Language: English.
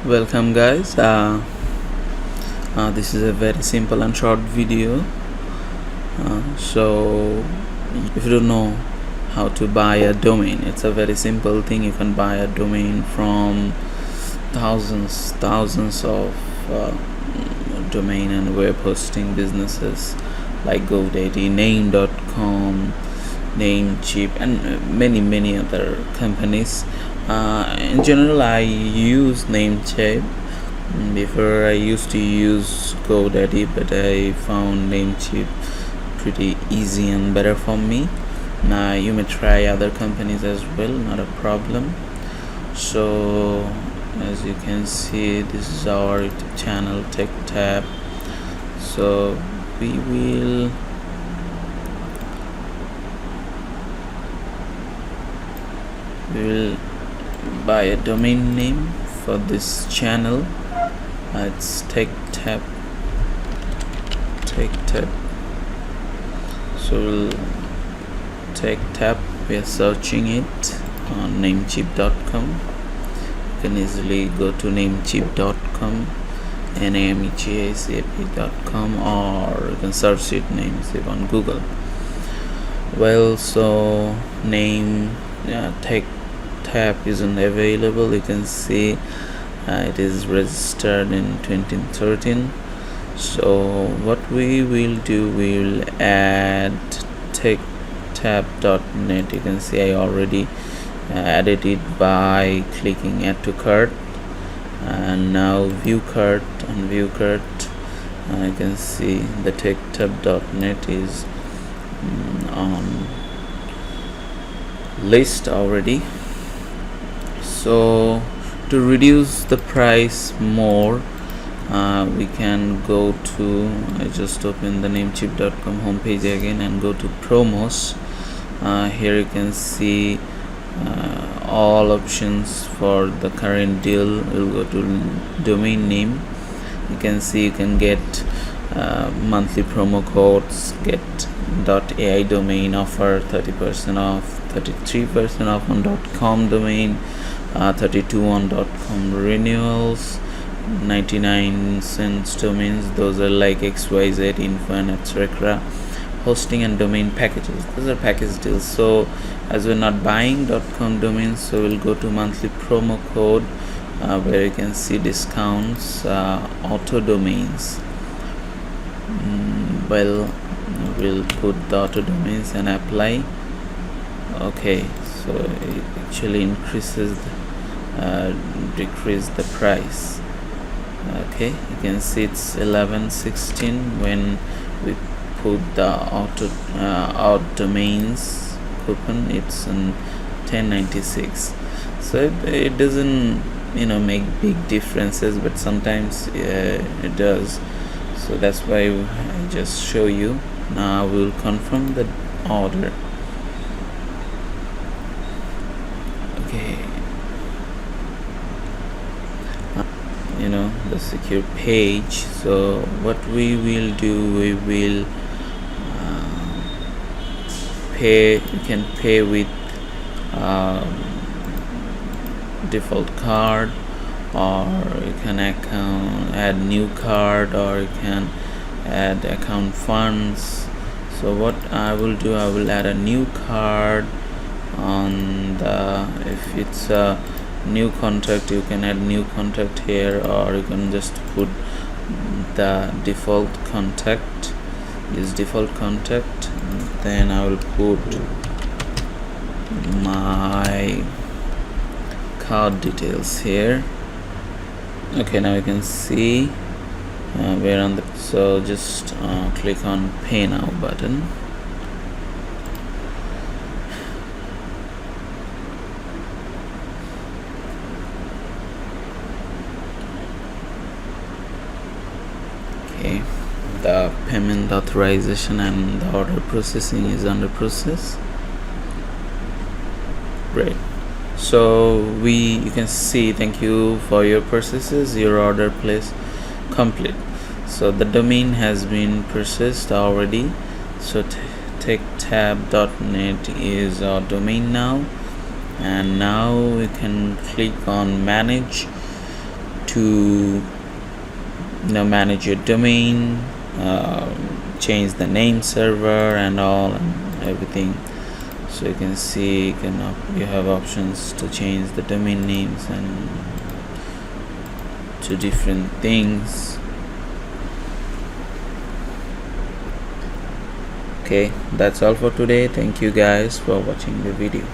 Welcome, guys. This is a very simple and short video. So, if you don't know how to buy a domain, it's a very simple thing. You can buy a domain from thousands of domain and web hosting businesses like GoDaddy, Name.com, Namecheap, and many other companies. In general, I use Namecheap. Before, I used to use GoDaddy, but I found Namecheap pretty easy and better for me. Now you may try other companies as well, not a problem. So as you can see, this is our YouTube channel, TechTab. So we will buy a domain name for this channel. It's TechTab. So we'll TechTab, we are searching it on namecheap.com. You can easily go to namecheap.com, namecheap.com, or you can search it namecheap on Google. Well, so TechTab isn't available. You can see it is registered in 2013. So what we will do, we will add techtab.net. You can see I already added it by clicking add to cart, and now view cart. On view cart, you can see the techtab.net is on list already. So to reduce the price more, we can go to, I just open the namecheap.com homepage again and go to promos. Here you can see all options for the current deal. We'll go to domain name. You can see you can get monthly promo codes, get .ai domain offer 30% off, 33% off on .com domain, 32 on .com renewals, 99 cents domains. Those are like XYZ, info, and etc. Hosting and domain packages, those are package deals. So as we're not buying .com domains, so we'll go to monthly promo code, where you can see discounts, auto domains. Well, we'll put the auto domains and apply. Okay, so it actually increases decrease the price. Okay, you can see it's 11.16 when we put the auto domains coupon. It's in 10.96. So it doesn't make big differences, but sometimes it does. So that's why I just show you. Now we will confirm the order. Okay, the secure page. So what we will do, we will pay. You can pay with default card, or you can add new card, or you can add account funds. So what I will do, I will add a new card on the, if it's a new contact, you can add new contact here, or you can just put the default contact, use default contact. Then I will put my card details here. Okay, now you can see we're on the, so just click on pay now button. Okay, the payment authorization and the order processing is under process. Great. So you can see, thank you for your purchases, your order placed complete. So the domain has been processed already. So techtab.net is our domain now, and now we can click on manage to to manage your domain, change the name server and all and everything. So you can see you have options to change the domain names and to different things. Okay, that's all for today. Thank you guys for watching the video.